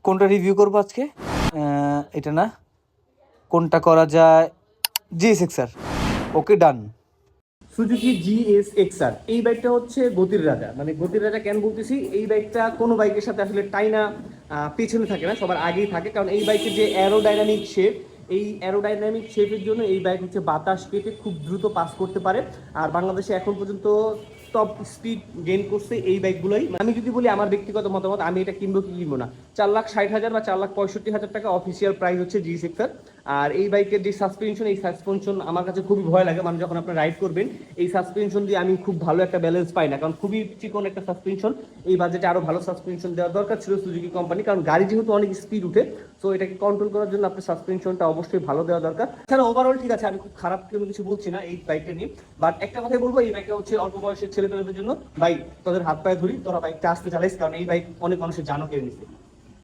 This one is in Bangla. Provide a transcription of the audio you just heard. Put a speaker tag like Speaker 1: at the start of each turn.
Speaker 1: কোনটা রিভিউ করবো আজকে? এটা না, কোনটা করা যায়? GSX-R। ওকে, ডান।
Speaker 2: সুজুকি GSX-R এই বাইকটা হচ্ছে গতির রাজা। মানে গতির রাজা কেন বলতেছি, এই বাইকটা কোনো বাইকের সাথে আসলে টাইনা পেছনে থাকে না, সবার আগেই থাকে। কারণ এই বাইকের যে অ্যারোডাইনামিক শেপ, এই অ্যারোডাইনামিক শেপের জন্য এই বাইক হচ্ছে বাতাস পেতে খুব দ্রুত পাস করতে পারে। আর বাংলাদেশে এখন পর্যন্ত টপ স্পিড গেইন করছে এই বাইকগুলোই। আমি যদি বলি আমার ব্যক্তিগত মতামত, আমি এটা কিনবো কি কিনবো না, 4,60,000 বা 4,65,000 টাকা অফিসিয়াল প্রাইস হচ্ছে GSX-R। আর এই বাইকের যে সাসপেনশন, এই সাসপেনশন আমার কাছে খুবই ভয় লাগে। মানে যখন আপনারা রাইড করবেন এই সাসপেনশন দিয়ে আমি খুব ভালো একটা ব্যালেন্স পাই না, কারণ খুবই চিকন একটা সাসপেনশন। এই বাজেটে আরো ভালো সাসপেনশন দেওয়া দরকার ছিল সুজুকি কোম্পানি, কারণ গাড়ি যেহেতু অনেক স্পিড উঠে, সো এটাকে কন্ট্রোল করার জন্য আপনার সাসপেনশনটা অবশ্যই ভালো দেওয়া দরকার। এছাড়া ওভারঅল ঠিক আছে, আমি খুব খারাপ কোনো কিছু বলছি না এই বাইকটা নিয়ে। বাট একটা কথাই বলবো, এই বাইকটা হচ্ছে অল্প বয়সের ছেলেমেয়েদের জন্য। ভাই তোদের হাত পায়ে ধরি, তোরা বাইকটা আসতে চালাইস, কারণ এই বাইক অনেক মানুষের জানও কেড়ে নিচ্ছে।